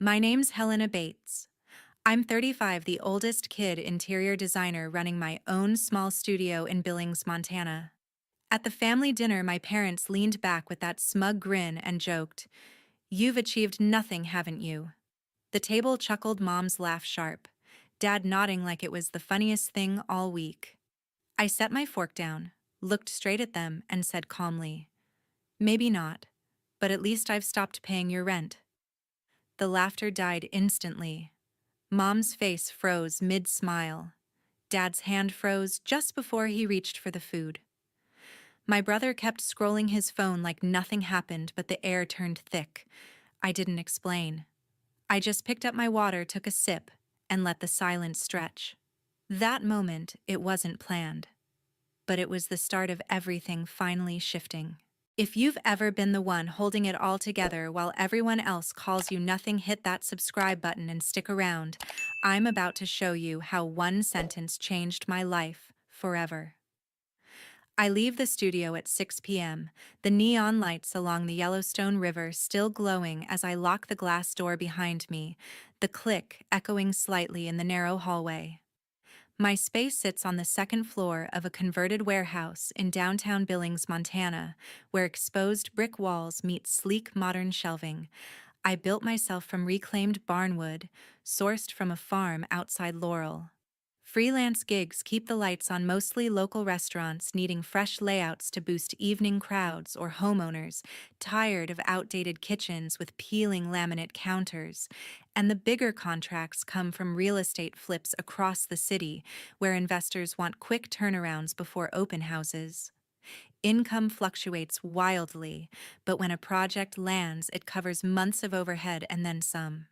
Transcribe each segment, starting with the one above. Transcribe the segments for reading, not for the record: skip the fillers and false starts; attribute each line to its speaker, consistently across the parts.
Speaker 1: My name's Helena Bates. I'm 35, the oldest kid interior designer running my own small studio in Billings, Montana. At the family dinner, my parents leaned back with that smug grin and joked, "You've achieved nothing, haven't you?" The table chuckled, Mom's laugh sharp, Dad nodding like it was the funniest thing all week. I set my fork down, looked straight at them, and said calmly, "Maybe not, but at least I've stopped paying your rent." The laughter died instantly. Mom's face froze mid-smile. Dad's hand froze just before he reached for the food. My brother kept scrolling his phone like nothing happened, but the air turned thick. I didn't explain. I just picked up my water, took a sip, and let the silence stretch. That moment, it wasn't planned, but it was the start of everything finally shifting. If you've ever been the one holding it all together while everyone else calls you nothing, hit that subscribe button and stick around. I'm about to show you how one sentence changed my life forever. I leave the studio at 6 p.m., the neon lights along the Yellowstone River still glowing as I lock the glass door behind me, the click echoing slightly in the narrow hallway. My space sits on the second floor of a converted warehouse in downtown Billings, Montana, where exposed brick walls meet sleek modern shelving. I built myself from reclaimed barnwood, sourced from a farm outside Laurel. Freelance gigs keep the lights on mostly local restaurants needing fresh layouts to boost evening crowds or homeowners tired of outdated kitchens with peeling laminate counters. And the bigger contracts come from real estate flips across the city, where investors want quick turnarounds before open houses. Income fluctuates wildly, but when a project lands, it covers months of overhead and then some.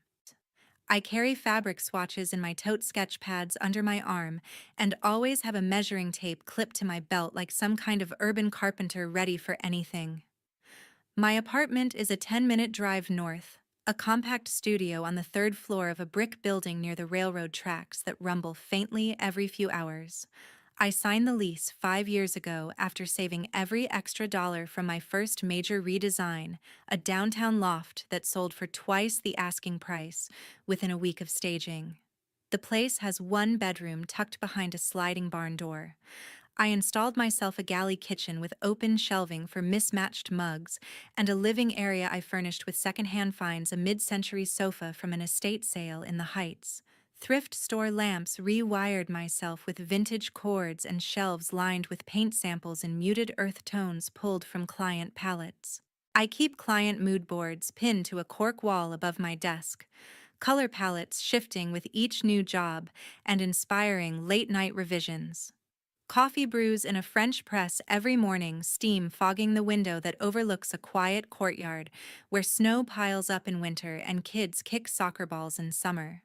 Speaker 1: I carry fabric swatches in my tote, sketch pads under my arm, and always have a measuring tape clipped to my belt like some kind of urban carpenter ready for anything. My apartment is a 10-minute drive north, a compact studio on the third floor of a brick building near the railroad tracks that rumble faintly every few hours. I signed the lease 5 years ago after saving every extra dollar from my first major redesign, a downtown loft that sold for twice the asking price within a week of staging. The place has one bedroom tucked behind a sliding barn door. I installed myself a galley kitchen with open shelving for mismatched mugs and a living area I furnished with secondhand finds, a mid-century sofa from an estate sale in the Heights. Thrift store lamps rewired myself with vintage cords and shelves lined with paint samples in muted earth tones pulled from client palettes. I keep client mood boards pinned to a cork wall above my desk, color palettes shifting with each new job and inspiring late-night revisions. Coffee brews in a French press every morning, steam fogging the window that overlooks a quiet courtyard where snow piles up in winter and kids kick soccer balls in summer.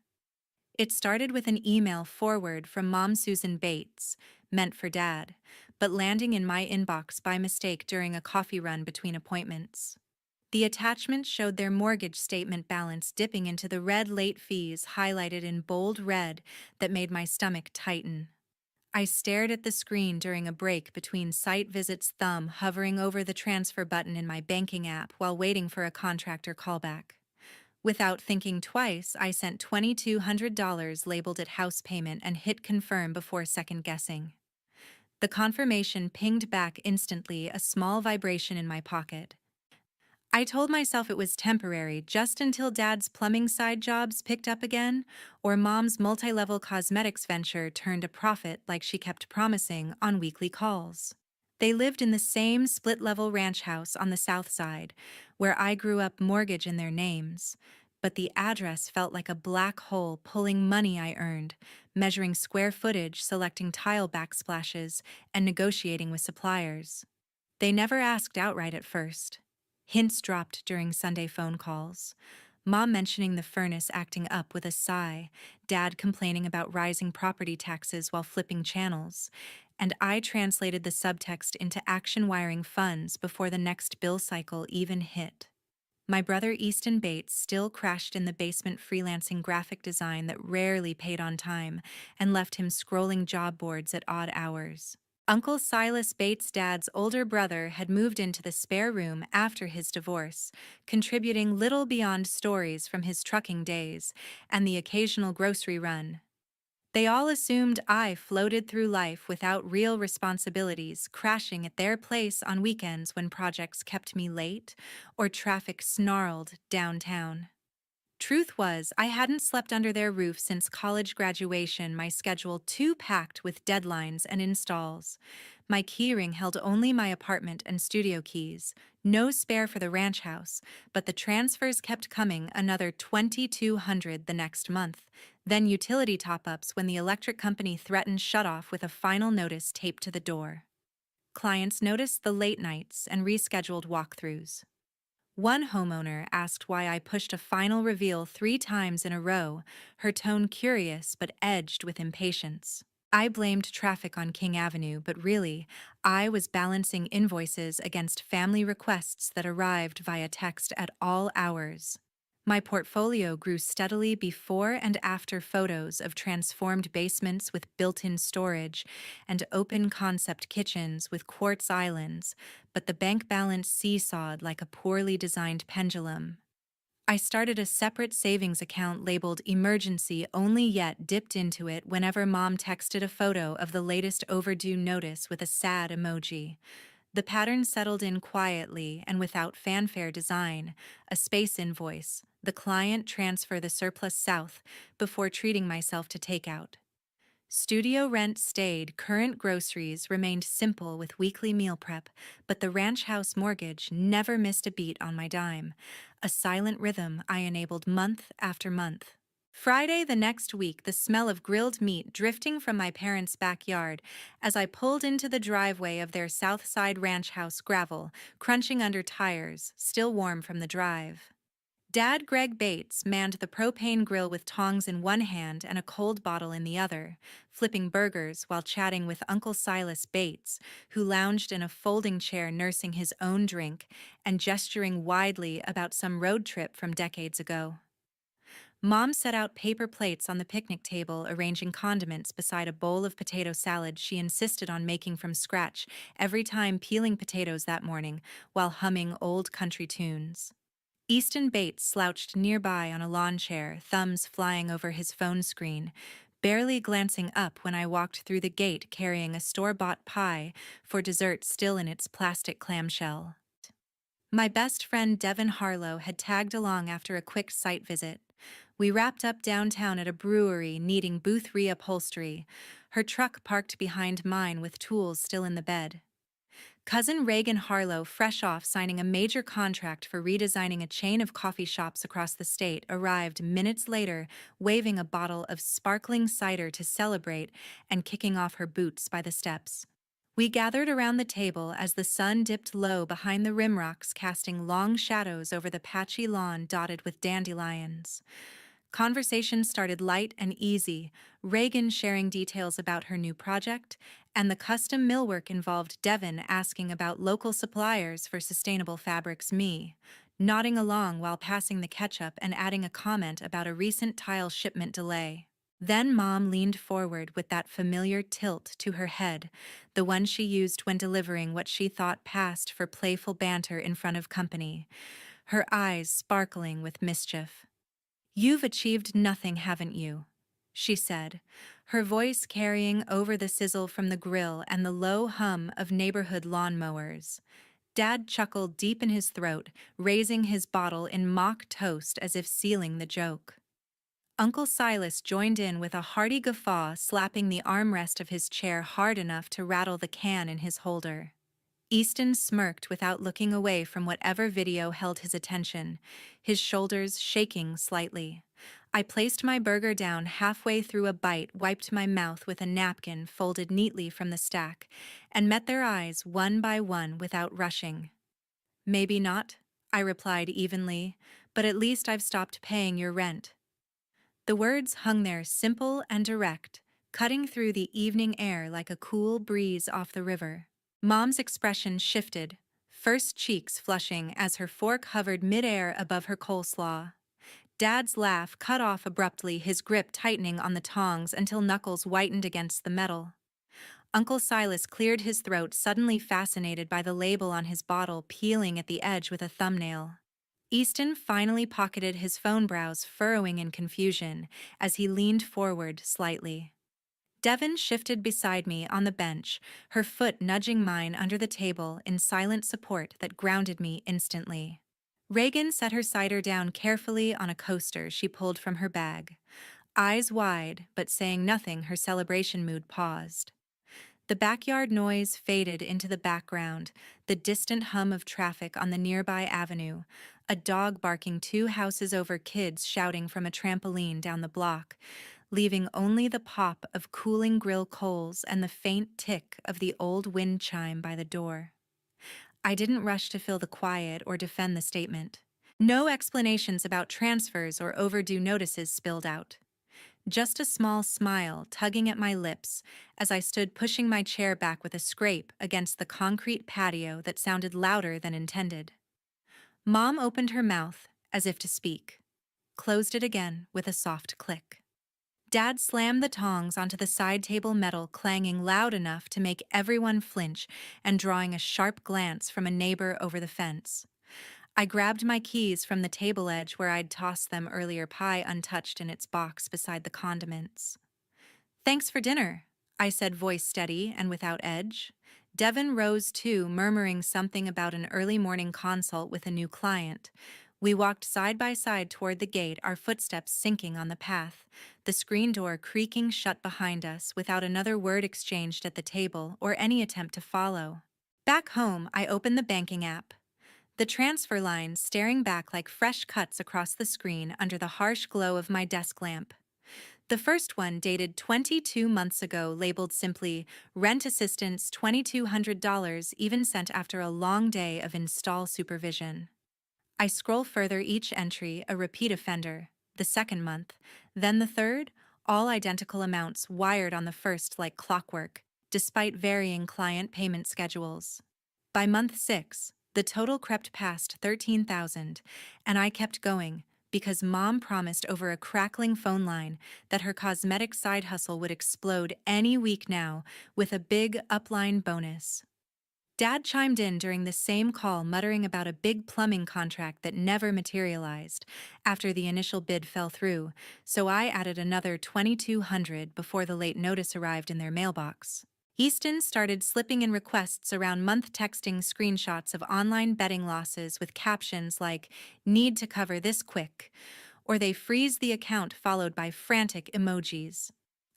Speaker 1: It started with an email forward from Mom Susan Bates, meant for Dad, but landing in my inbox by mistake during a coffee run between appointments. The attachment showed their mortgage statement balance dipping into the red, late fees highlighted in bold red that made my stomach tighten. I stared at the screen during a break between site visits, thumb hovering over the transfer button in my banking app while waiting for a contractor callback. Without thinking twice, I sent $2,200 labeled at house payment and hit confirm before second guessing. The confirmation pinged back instantly, a small vibration in my pocket. I told myself it was temporary just until Dad's plumbing side jobs picked up again, or Mom's multi-level cosmetics venture turned a profit like she kept promising on weekly calls. They lived in the same split-level ranch house on the south side, where I grew up, mortgage in their names, but the address felt like a black hole pulling money I earned, measuring square footage, selecting tile backsplashes, and negotiating with suppliers. They never asked outright at first. Hints dropped during Sunday phone calls. Mom mentioning the furnace acting up with a sigh, Dad complaining about rising property taxes while flipping channels, and I translated the subtext into action wiring funds before the next bill cycle even hit. My brother Easton Bates still crashed in the basement freelancing graphic design that rarely paid on time and left him scrolling job boards at odd hours. Uncle Silas Bates' dad's older brother had moved into the spare room after his divorce, contributing little beyond stories from his trucking days and the occasional grocery run. They all assumed I floated through life without real responsibilities, crashing at their place on weekends when projects kept me late or traffic snarled downtown. Truth was, I hadn't slept under their roof since college graduation, my schedule too packed with deadlines and installs. My keyring held only my apartment and studio keys, no spare for the ranch house, but the transfers kept coming, another 2,200 the next month. Then utility top-ups when the electric company threatened shutoff with a final notice taped to the door. Clients noticed the late nights and rescheduled walkthroughs. One homeowner asked why I pushed a final reveal 3 times in a row, her tone curious but edged with impatience. I blamed traffic on King Avenue, but really, I was balancing invoices against family requests that arrived via text at all hours. My portfolio grew steadily before and after photos of transformed basements with built-in storage and open-concept kitchens with quartz islands, but the bank balance seesawed like a poorly designed pendulum. I started a separate savings account labeled emergency only, yet dipped into it whenever Mom texted a photo of the latest overdue notice with a sad emoji. The pattern settled in quietly and without fanfare: design, a space invoice, the client transfer the surplus south before treating myself to takeout. Studio rent stayed, current groceries remained simple with weekly meal prep, but the ranch house mortgage never missed a beat on my dime, a silent rhythm I enabled month after month. Friday the next week, the smell of grilled meat drifting from my parents' backyard as I pulled into the driveway of their South Side ranch house, gravel crunching under tires, still warm from the drive. Dad Greg Bates manned the propane grill with tongs in one hand and a cold bottle in the other, flipping burgers while chatting with Uncle Silas Bates, who lounged in a folding chair nursing his own drink and gesturing widely about some road trip from decades ago. Mom set out paper plates on the picnic table, arranging condiments beside a bowl of potato salad she insisted on making from scratch every time peeling potatoes that morning while humming old country tunes. Easton Bates slouched nearby on a lawn chair, thumbs flying over his phone screen, barely glancing up when I walked through the gate carrying a store-bought pie for dessert still in its plastic clamshell. My best friend Devin Harlow had tagged along after a quick site visit. We wrapped up downtown at a brewery needing booth reupholstery, her truck parked behind mine with tools still in the bed. Cousin Reagan Harlow, fresh off signing a major contract for redesigning a chain of coffee shops across the state, arrived minutes later, waving a bottle of sparkling cider to celebrate and kicking off her boots by the steps. We gathered around the table as the sun dipped low behind the rimrocks, casting long shadows over the patchy lawn dotted with dandelions. Conversation started light and easy, Reagan sharing details about her new project, and the custom millwork involved Devin asking about local suppliers for sustainable fabrics, me nodding along while passing the ketchup and adding a comment about a recent tile shipment delay. Then Mom leaned forward with that familiar tilt to her head, the one she used when delivering what she thought passed for playful banter in front of company, her eyes sparkling with mischief. "You've achieved nothing, haven't you?" she said, her voice carrying over the sizzle from the grill and the low hum of neighborhood lawnmowers. Dad chuckled deep in his throat, raising his bottle in mock toast as if sealing the joke. Uncle Silas joined in with a hearty guffaw, slapping the armrest of his chair hard enough to rattle the can in his holder. Easton smirked without looking away from whatever video held his attention, his shoulders shaking slightly. I placed my burger down halfway through a bite, wiped my mouth with a napkin folded neatly from the stack, and met their eyes one by one without rushing. "Maybe not," I replied evenly, "but at least I've stopped paying your rent." The words hung there simple and direct, cutting through the evening air like a cool breeze off the river. Mom's expression shifted, first cheeks flushing as her fork hovered midair above her coleslaw. Dad's laugh cut off abruptly, his grip tightening on the tongs until knuckles whitened against the metal. Uncle Silas cleared his throat, suddenly fascinated by the label on his bottle peeling at the edge with a thumbnail. Easton finally pocketed his phone, brows furrowing in confusion as he leaned forward slightly. Devon shifted beside me on the bench, her foot nudging mine under the table in silent support that grounded me instantly. Reagan set her cider down carefully on a coaster she pulled from her bag. Eyes wide, but saying nothing, her celebration mood paused. The backyard noise faded into the background, the distant hum of traffic on the nearby avenue, a dog barking 2 houses over, kids shouting from a trampoline down the block, leaving only the pop of cooling grill coals and the faint tick of the old wind chime by the door. I didn't rush to fill the quiet or defend the statement. No explanations about transfers or overdue notices spilled out. Just a small smile tugging at my lips as I stood pushing my chair back with a scrape against the concrete patio that sounded louder than intended. Mom opened her mouth as if to speak, closed it again with a soft click. Dad slammed the tongs onto the side table metal, clanging loud enough to make everyone flinch and drawing a sharp glance from a neighbor over the fence. I grabbed my keys from the table edge where I'd tossed them earlier, pie untouched in its box beside the condiments. "Thanks for dinner," I said, voice steady and without edge. Devon rose too, murmuring something about an early morning consult with a new client. We walked side by side toward the gate, our footsteps sinking on the path, the screen door creaking shut behind us without another word exchanged at the table or any attempt to follow. Back home, I opened the banking app. The transfer lines staring back like fresh cuts across the screen under the harsh glow of my desk lamp. The first one, dated 22 months ago, labeled simply "Rent Assistance $2,200, even sent after a long day of install supervision." I scroll further, each entry a repeat offender. The second month, then the third, all identical amounts wired on the first like clockwork, despite varying client payment schedules. By month 6, the total crept past 13,000, and I kept going because Mom promised over a crackling phone line that her cosmetic side hustle would explode any week now with a big upline bonus. Dad chimed in during the same call, muttering about a big plumbing contract that never materialized after the initial bid fell through, so I added another 2,200 before the late notice arrived in their mailbox. Easton started slipping in requests around month, texting screenshots of online betting losses with captions like, "Need to cover this quick," or "They freeze the account," followed by frantic emojis.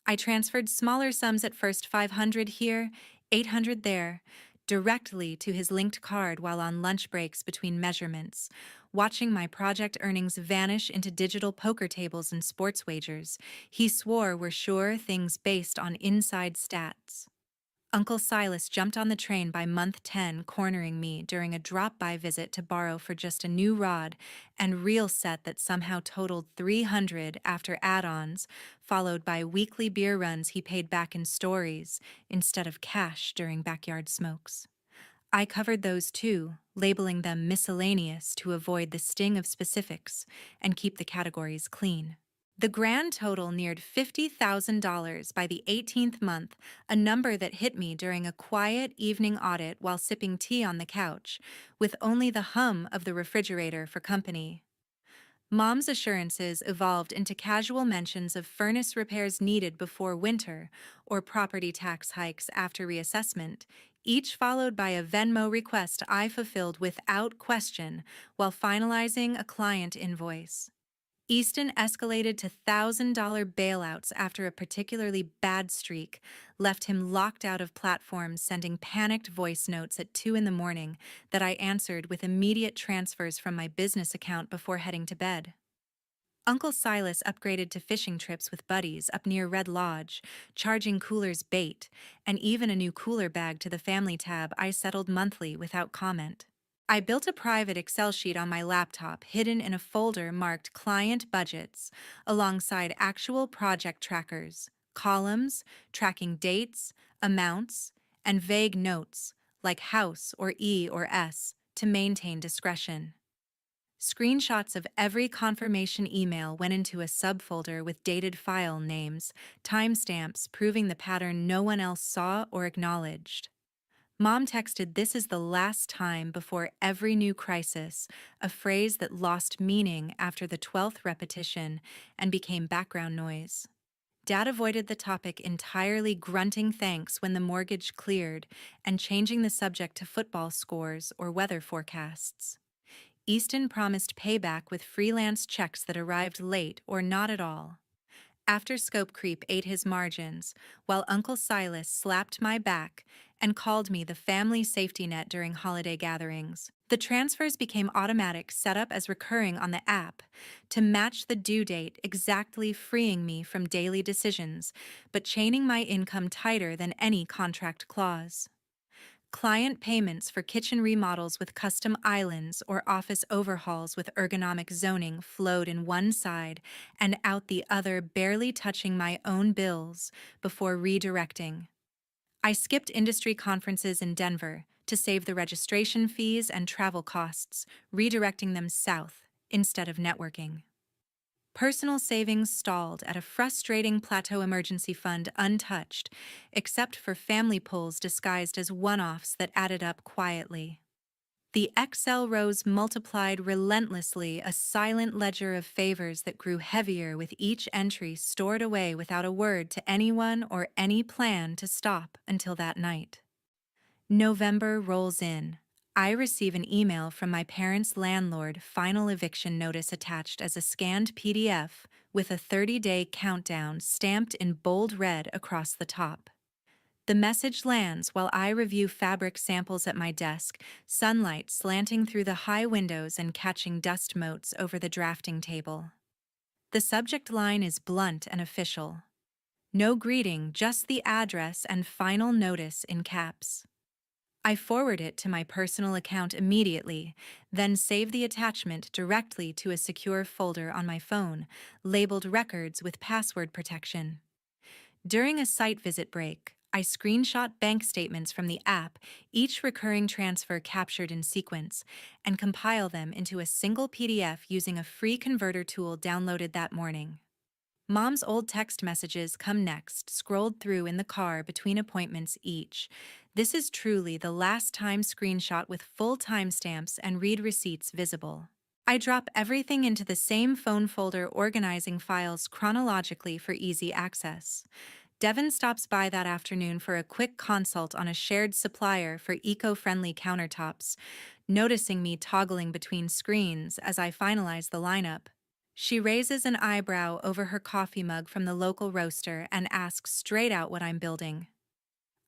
Speaker 1: I transferred smaller sums at first, 500 here, 800 there, directly to his linked card while on lunch breaks between measurements, watching my project earnings vanish into digital poker tables and sports wagers he swore were sure things based on inside stats. Uncle Silas jumped on the train by month 10, cornering me during a drop-by visit to borrow for just a new rod and reel set that somehow totaled 300 after add-ons, followed by weekly beer runs he paid back in stories instead of cash during backyard smokes. I covered those too, labeling them miscellaneous to avoid the sting of specifics and keep the categories clean. The grand total neared $50,000 by the 18th month, a number that hit me during a quiet evening audit while sipping tea on the couch, with only the hum of the refrigerator for company. Mom's assurances evolved into casual mentions of furnace repairs needed before winter or property tax hikes after reassessment, each followed by a Venmo request I fulfilled without question while finalizing a client invoice. Easton escalated to $1,000 bailouts after a particularly bad streak left him locked out of platforms, sending panicked voice notes at 2 in the morning that I answered with immediate transfers from my business account before heading to bed. Uncle Silas upgraded to fishing trips with buddies up near Red Lodge, charging coolers bait, and even a new cooler bag to the family tab I settled monthly without comment. I built a private Excel sheet on my laptop hidden in a folder marked Client Budgets, alongside actual project trackers, columns tracking dates, amounts, and vague notes like house or E or S to maintain discretion. Screenshots of every confirmation email went into a subfolder with dated file names, timestamps proving the pattern no one else saw or acknowledged. Mom texted, "This is the last time before every new crisis," a phrase that lost meaning after the 12th repetition and became background noise. Dad avoided the topic entirely, grunting thanks when the mortgage cleared and changing the subject to football scores or weather forecasts. Easton promised payback with freelance checks that arrived late or not at all. After scope creep ate his margins, while Uncle Silas slapped my back and called me the family safety net during holiday gatherings, the transfers became automatic, set up as recurring on the app to match the due date exactly, freeing me from daily decisions, but chaining my income tighter than any contract clause. Client payments for kitchen remodels with custom islands or office overhauls with ergonomic zoning flowed in one side and out the other, barely touching my own bills before redirecting. I skipped industry conferences in Denver to save the registration fees and travel costs, redirecting them south instead of networking. Personal savings stalled at a frustrating plateau, emergency fund untouched, except for family pulls disguised as one-offs that added up quietly. The Excel rows multiplied relentlessly, a silent ledger of favors that grew heavier with each entry, stored away without a word to anyone or any plan to stop until that night. November rolls in. I receive an email from my parents' landlord, final eviction notice attached as a scanned PDF with a 30-day countdown stamped in bold red across the top. The message lands while I review fabric samples at my desk, sunlight slanting through the high windows and catching dust motes over the drafting table. The subject line is blunt and official. No greeting, just the address and final notice in caps. I forward it to my personal account immediately, then save the attachment directly to a secure folder on my phone, labeled Records with password protection. During a site visit break, I screenshot bank statements from the app, each recurring transfer captured in sequence, and compile them into a single PDF using a free converter tool downloaded that morning. Mom's old text messages come next, scrolled through in the car between appointments each. This is truly the last time screenshot with full timestamps and read receipts visible. I drop everything into the same phone folder, organizing files chronologically for easy access. Devin stops by that afternoon for a quick consult on a shared supplier for eco-friendly countertops, noticing me toggling between screens as I finalize the lineup. She raises an eyebrow over her coffee mug from the local roaster and asks straight out what I'm building.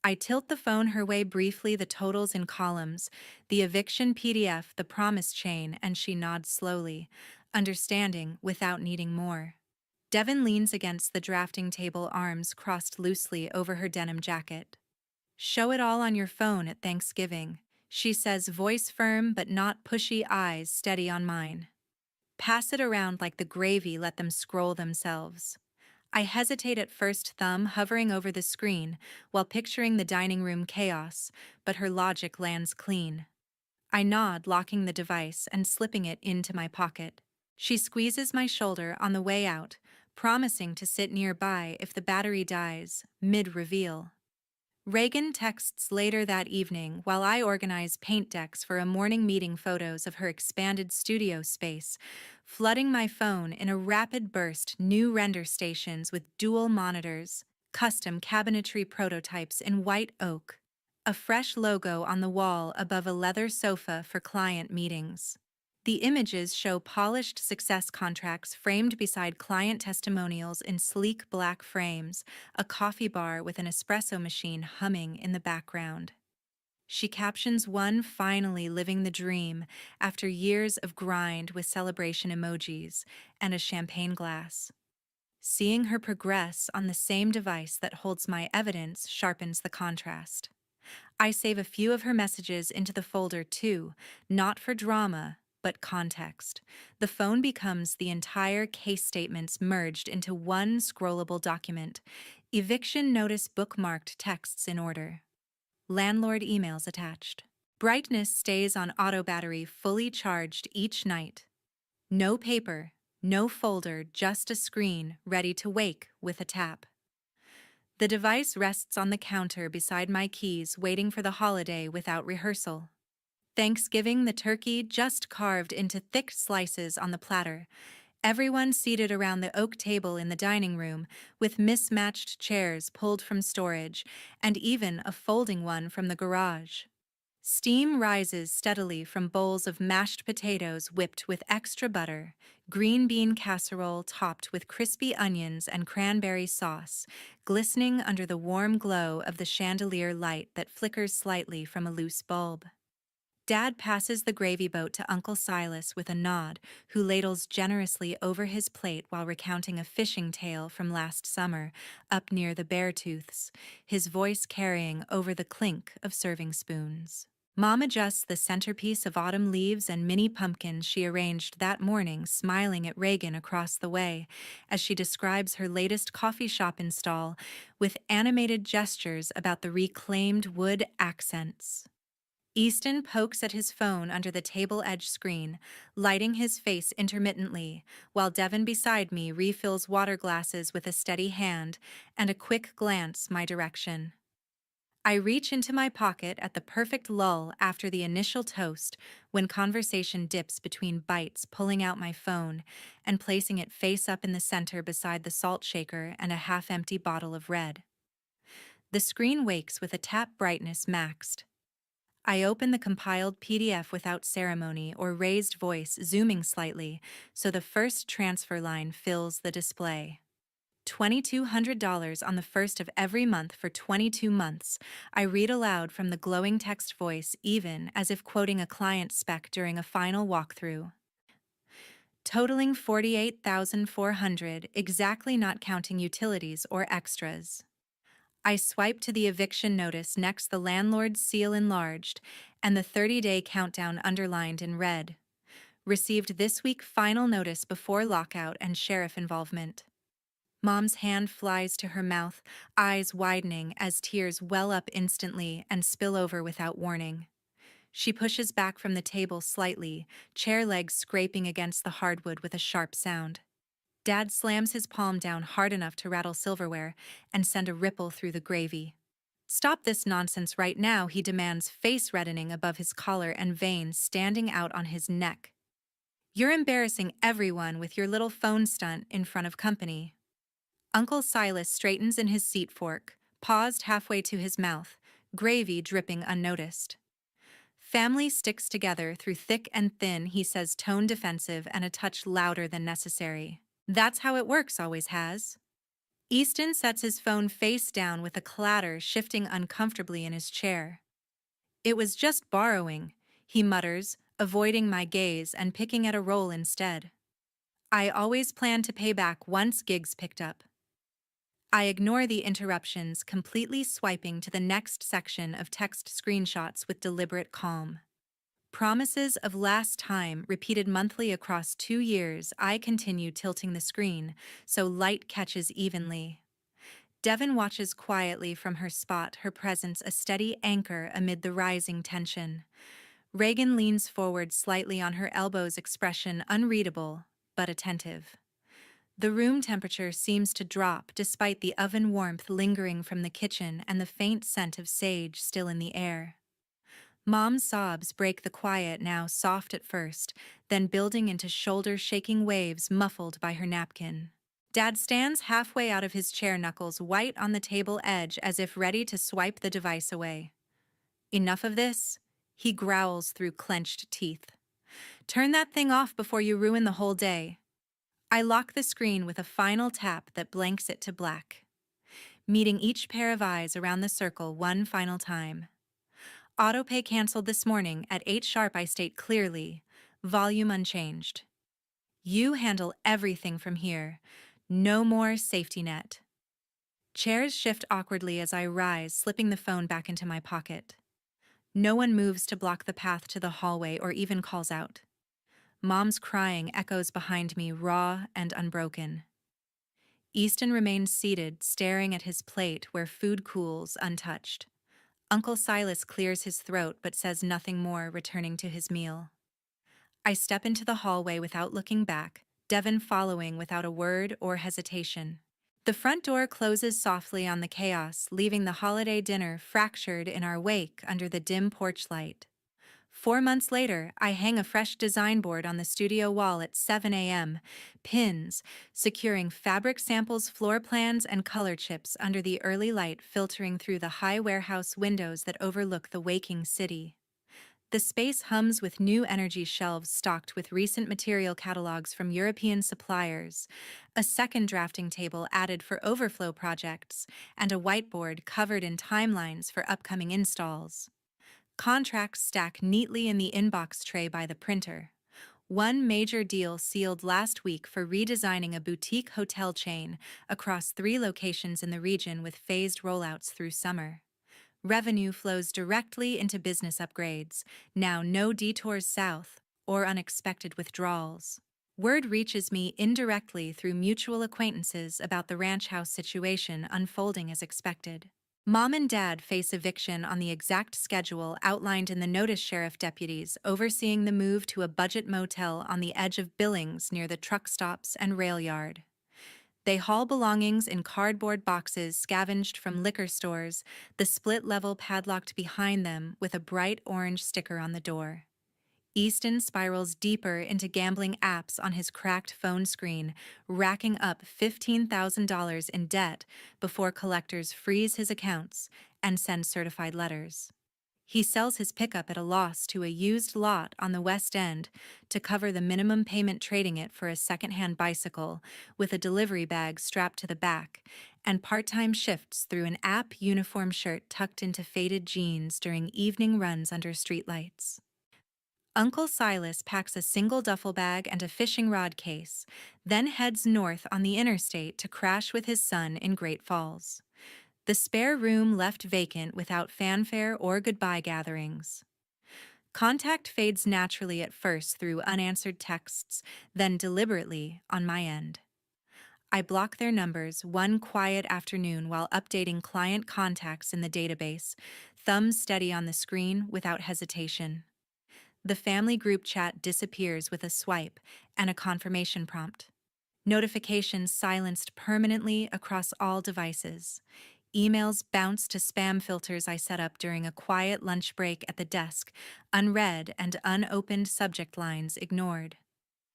Speaker 1: I tilt the phone her way briefly, the totals in columns, the eviction PDF, the promise chain, and she nods slowly, understanding without needing more. Devin leans against the drafting table, arms crossed loosely over her denim jacket. "Show it all on your phone at Thanksgiving," she says, voice firm but not pushy, eyes steady on mine. "Pass it around like the gravy, let them scroll themselves." I hesitate at first, thumb hovering over the screen while picturing the dining room chaos, but her logic lands clean. I nod, locking the device and slipping it into my pocket. She squeezes my shoulder on the way out, promising to sit nearby if the battery dies, mid-reveal. Reagan texts later that evening while I organize paint decks for a morning meeting, photos of her expanded studio space, flooding my phone in a rapid burst, new render stations with dual monitors, custom cabinetry prototypes in white oak, a fresh logo on the wall above a leather sofa for client meetings. The images show polished success contracts framed beside client testimonials in sleek black frames, a coffee bar with an espresso machine humming in the background. She captions one, "Finally living the dream," after years of grind, with celebration emojis and a champagne glass. Seeing her progress on the same device that holds my evidence sharpens the contrast. I save a few of her messages into the folder too, not for drama, but context. The phone becomes the entire case, statements merged into one scrollable document. Eviction notice bookmarked, texts in order. Landlord emails attached. Brightness stays on auto battery, fully charged each night. No paper, no folder, just a screen ready to wake with a tap. The device rests on the counter beside my keys, waiting for the holiday without rehearsal. Thanksgiving, the turkey just carved into thick slices on the platter. Everyone seated around the oak table in the dining room, with mismatched chairs pulled from storage, and even a folding one from the garage. Steam rises steadily from bowls of mashed potatoes whipped with extra butter, green bean casserole topped with crispy onions and cranberry sauce, glistening under the warm glow of the chandelier light that flickers slightly from a loose bulb. Dad passes the gravy boat to Uncle Silas with a nod, who ladles generously over his plate while recounting a fishing tale from last summer up near the Beartooths, his voice carrying over the clink of serving spoons. Mom adjusts the centerpiece of autumn leaves and mini pumpkins she arranged that morning, smiling at Reagan across the way as she describes her latest coffee shop install with animated gestures about the reclaimed wood accents. Easton pokes at his phone under the table edge screen, lighting his face intermittently, while Devon beside me refills water glasses with a steady hand and a quick glance my direction. I reach into my pocket at the perfect lull after the initial toast when conversation dips between bites, pulling out my phone and placing it face up in the center beside the salt shaker and a half-empty bottle of red. The screen wakes with a tap brightness maxed. I open the compiled PDF without ceremony or raised voice, zooming slightly, so the first transfer line fills the display. $2,200 on the first of every month for 22 months, I read aloud from the glowing text voice, even as if quoting a client spec during a final walkthrough. Totaling $48,400, exactly, not counting utilities or extras. I swipe to the eviction notice, next the landlord's seal enlarged, and the 30-day countdown underlined in red. Received this week, final notice before lockout and sheriff involvement. Mom's hand flies to her mouth, eyes widening as tears well up instantly and spill over without warning. She pushes back from the table slightly, chair legs scraping against the hardwood with a sharp sound. Dad slams his palm down hard enough to rattle silverware and send a ripple through the gravy. "Stop this nonsense right now," he demands, face reddening above his collar and veins standing out on his neck. "You're embarrassing everyone with your little phone stunt in front of company." Uncle Silas straightens in his seat fork, paused halfway to his mouth, gravy dripping unnoticed. "Family sticks together through thick and thin," he says, tone defensive and a touch louder than necessary. "That's how it works, always has." Easton sets his phone face down with a clatter, shifting uncomfortably in his chair. "It was just borrowing," he mutters, avoiding my gaze and picking at a roll instead. "I always plan to pay back once gigs picked up." I ignore the interruptions, completely swiping to the next section of text screenshots with deliberate calm. Promises of last time, repeated monthly across 2 years. I continue tilting the screen, so light catches evenly. Devon watches quietly from her spot, her presence a steady anchor amid the rising tension. Reagan leans forward slightly on her elbows, expression unreadable, but attentive. The room temperature seems to drop despite the oven warmth lingering from the kitchen and the faint scent of sage still in the air. Mom's sobs break the quiet, now soft at first, then building into shoulder-shaking waves muffled by her napkin. Dad stands halfway out of his chair, knuckles white on the table edge as if ready to swipe the device away. "Enough of this," he growls through clenched teeth. "Turn that thing off before you ruin the whole day." I lock the screen with a final tap that blanks it to black, meeting each pair of eyes around the circle one final time. Autopay canceled this morning at 8 sharp. I state clearly, volume unchanged. You handle everything from here. No more safety net. Chairs shift awkwardly as I rise, slipping the phone back into my pocket. No one moves to block the path to the hallway or even calls out. Mom's crying echoes behind me, raw and unbroken. Easton remains seated, staring at his plate where food cools untouched. Uncle Silas clears his throat but says nothing more, returning to his meal. I step into the hallway without looking back, Devon following without a word or hesitation. The front door closes softly on the chaos, leaving the holiday dinner fractured in our wake under the dim porch light. 4 months later, I hang a fresh design board on the studio wall at 7 a.m., pins, securing fabric samples, floor plans, and color chips under the early light filtering through the high warehouse windows that overlook the waking city. The space hums with new energy shelves stocked with recent material catalogs from European suppliers, a second drafting table added for overflow projects, and a whiteboard covered in timelines for upcoming installs. Contracts stack neatly in the inbox tray by the printer. One major deal sealed last week for redesigning a boutique hotel chain across 3 locations in the region with phased rollouts through summer. Revenue flows directly into business upgrades, now no detours south or unexpected withdrawals. Word reaches me indirectly through mutual acquaintances about the ranch house situation unfolding as expected. Mom and Dad face eviction on the exact schedule outlined in the notice. Sheriff deputies overseeing the move to a budget motel on the edge of Billings near the truck stops and rail yard. They haul belongings in cardboard boxes scavenged from liquor stores, the split level padlocked behind them with a bright orange sticker on the door. Easton spirals deeper into gambling apps on his cracked phone screen, racking up $15,000 in debt before collectors freeze his accounts and send certified letters. He sells his pickup at a loss to a used lot on the West End to cover the minimum payment, trading it for a secondhand bicycle with a delivery bag strapped to the back, and part-time shifts through an app uniform shirt tucked into faded jeans during evening runs under streetlights. Uncle Silas packs a single duffel bag and a fishing rod case, then heads north on the interstate to crash with his son in Great Falls. The spare room left vacant without fanfare or goodbye gatherings. Contact fades naturally at first through unanswered texts, then deliberately on my end. I block their numbers one quiet afternoon while updating client contacts in the database, thumbs steady on the screen without hesitation. The family group chat disappears with a swipe and a confirmation prompt. Notifications silenced permanently across all devices. Emails bounce to spam filters I set up during a quiet lunch break at the desk, unread and unopened subject lines ignored.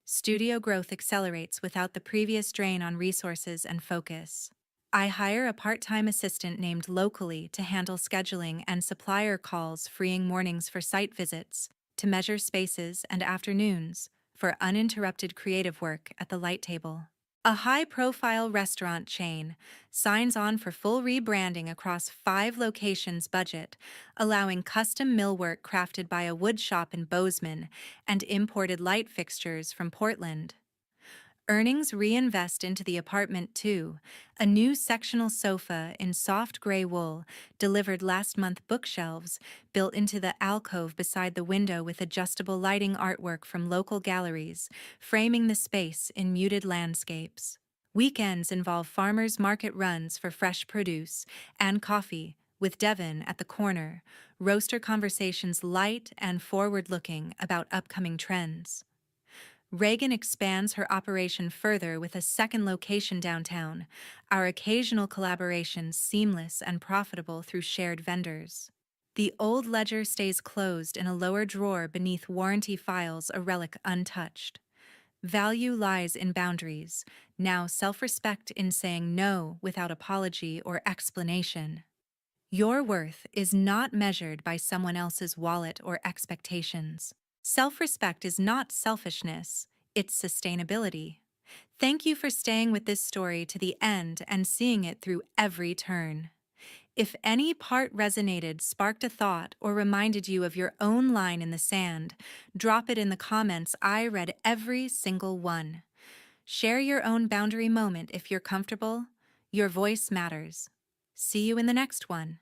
Speaker 1: Studio growth accelerates without the previous drain on resources and focus. I hire a part-time assistant named Locally to handle scheduling and supplier calls, freeing mornings for site visits, to measure spaces, and afternoons for uninterrupted creative work at the light table. A high-profile restaurant chain signs on for full rebranding across 5 locations budget, allowing custom millwork crafted by a wood shop in Bozeman and imported light fixtures from Portland. Earnings reinvest into the apartment too. A new sectional sofa in soft gray wool, delivered last month, bookshelves built into the alcove beside the window with adjustable lighting, artwork from local galleries, framing the space in muted landscapes. Weekends involve farmers market runs for fresh produce and coffee, with Devon at the corner, roaster conversations light and forward-looking about upcoming trends. Reagan expands her operation further with a second location downtown, our occasional collaborations seamless and profitable through shared vendors. The old ledger stays closed in a lower drawer beneath warranty files, a relic untouched. Value lies in boundaries, now self-respect in saying no without apology or explanation. Your worth is not measured by someone else's wallet or expectations. Self-respect is not selfishness, it's sustainability. Thank you for staying with this story to the end and seeing it through every turn. If any part resonated, sparked a thought, or reminded you of your own line in the sand, drop it in the comments. I read every single one. Share your own boundary moment if you're comfortable. Your voice matters. See you in the next one.